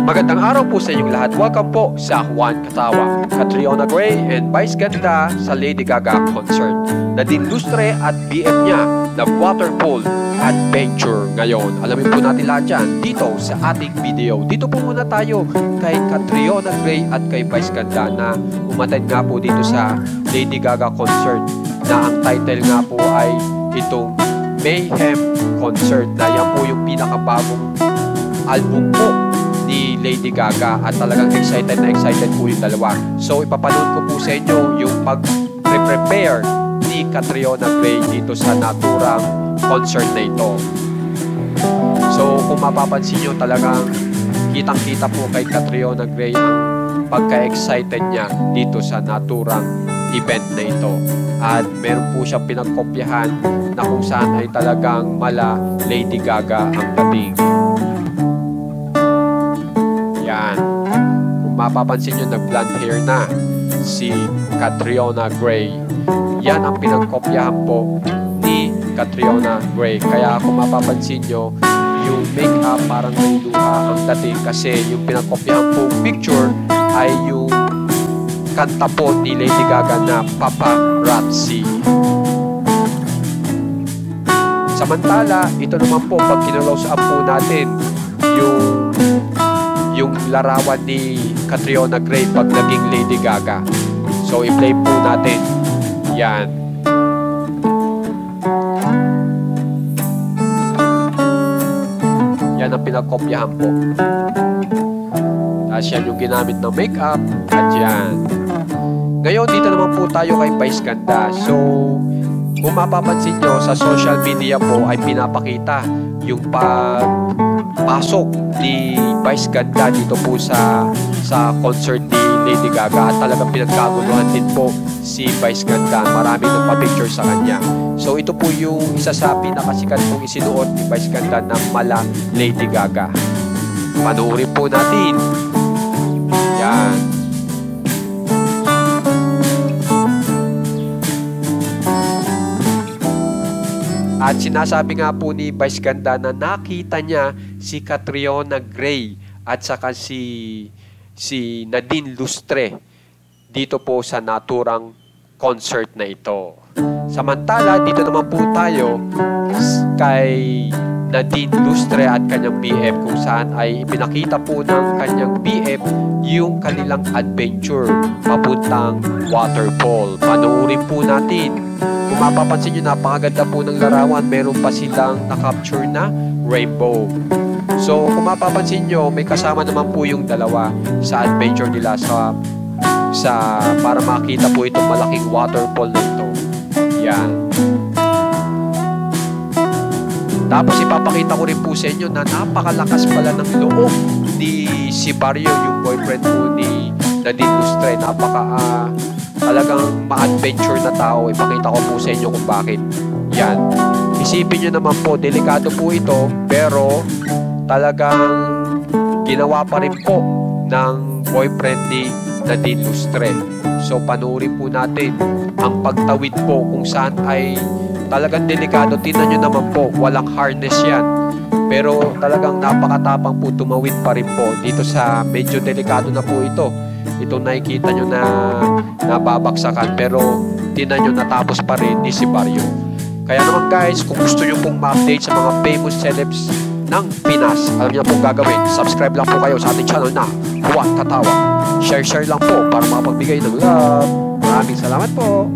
Magandang araw po sa inyong lahat. Welcome po sa Juan Katawa, Catriona Gray and Vice Ganda sa Lady Gaga concert. Nadine Lustre at BF niya na Waterfall Adventure ngayon. Alamin po natin lahat yan dito sa ating video. Dito po muna tayo kay Catriona Gray at kay Vice Ganda na umattend nga po dito sa Lady Gaga concert na ang title nga po ay itong Mayhem Concert na yan po yung pinakabagong album po ni Lady Gaga at talagang excited po yung dalawa. So ipapanood ko po sa inyo yung pag-prepare ni Catriona Gray dito sa naturang concert na ito. So kung mapapansin nyo, talagang kitang-kita po kay Catriona Gray ang pagka-excited niya dito sa naturang event na ito. At meron po siyang pinagkopyahan na kung saan ay talagang mala Lady Gaga ang dating. Yan. Kung mapapansin nyo, nag-blonde hair na si Catriona Gray. Yan ang pinagkopyahan po ni Catriona Gray. Kaya kung mapapansin nyo, yung make-up parang may luha ang dating kasi yung pinagkopyahan po picture ay yung kanta po ni Lady Gaga na Paparazzi. Samantala, ito naman po pag kinalose up po natin yung larawan ni Catriona Gray pag naging Lady Gaga. So i-play po natin yan. Yan ang pinagkopyahan po. Tapos yan yung ginamit ng makeup at yan. Ngayon dito naman po tayo kay Vice Ganda. So kung mapapansin nyo sa social media po ay pinapakita yung pagpasok ni Vice Ganda dito po sa concert ni Lady Gaga at talagang pinagkaguluhan din po si Vice Ganda. Maraming nagpa-picture sa kanya. So ito po yung isa sa pinakasikat pong isinuot ni Vice Ganda na mala Lady Gaga. Panoorin po natin. Yan. At sinasabi nga po ni Vice Ganda na nakita niya si Catriona Gray at saka si Nadine Lustre dito po sa naturang concert na ito. Samantala, dito naman po tayo kay Nadine Lustre at kanyang BF kung saan ay ipinakita po ng kanyang BF yung kanilang adventure papuntang waterfall. Panoorin po natin. Kung mapapansin nyo, napakaganda po ng larawan. Meron pa silang na-capture na rainbow. So kung mapapansin nyo, may kasama naman po yung dalawa sa adventure nila para makita po itong malaking waterfall na ito. Yan. Tapos ipapakita ko rin po sa inyo na napakalakas pala ng loob ni si Barrio, yung boyfriend po ni Nadine Lustre. Talagang ma-adventure na tao. Ipakita ko po sa inyo kung bakit. Yan. Isipin nyo naman po, delikado po ito, pero talagang ginawa pa rin po ng boyfriend ni Nadine Lustre. So panoorin po natin ang pagtawid po kung saan ay talagang delikado. Tingnan nyo naman po, walang harness yan. Pero talagang napakatapang po tumawid pa rin po dito sa medyo delikado na po ito. Itong nakikita nyo na nababaksakan, pero tingnan nyo natapos pa rin ni si Barrio. Kaya naman guys, kung gusto nyo pong ma-update sa mga famous celebs ng Pinas, alam nyo pong gagawin, subscribe lang po kayo sa ating channel na Juan Katawa. Share lang po para makapagbigay ng love. Maraming salamat po.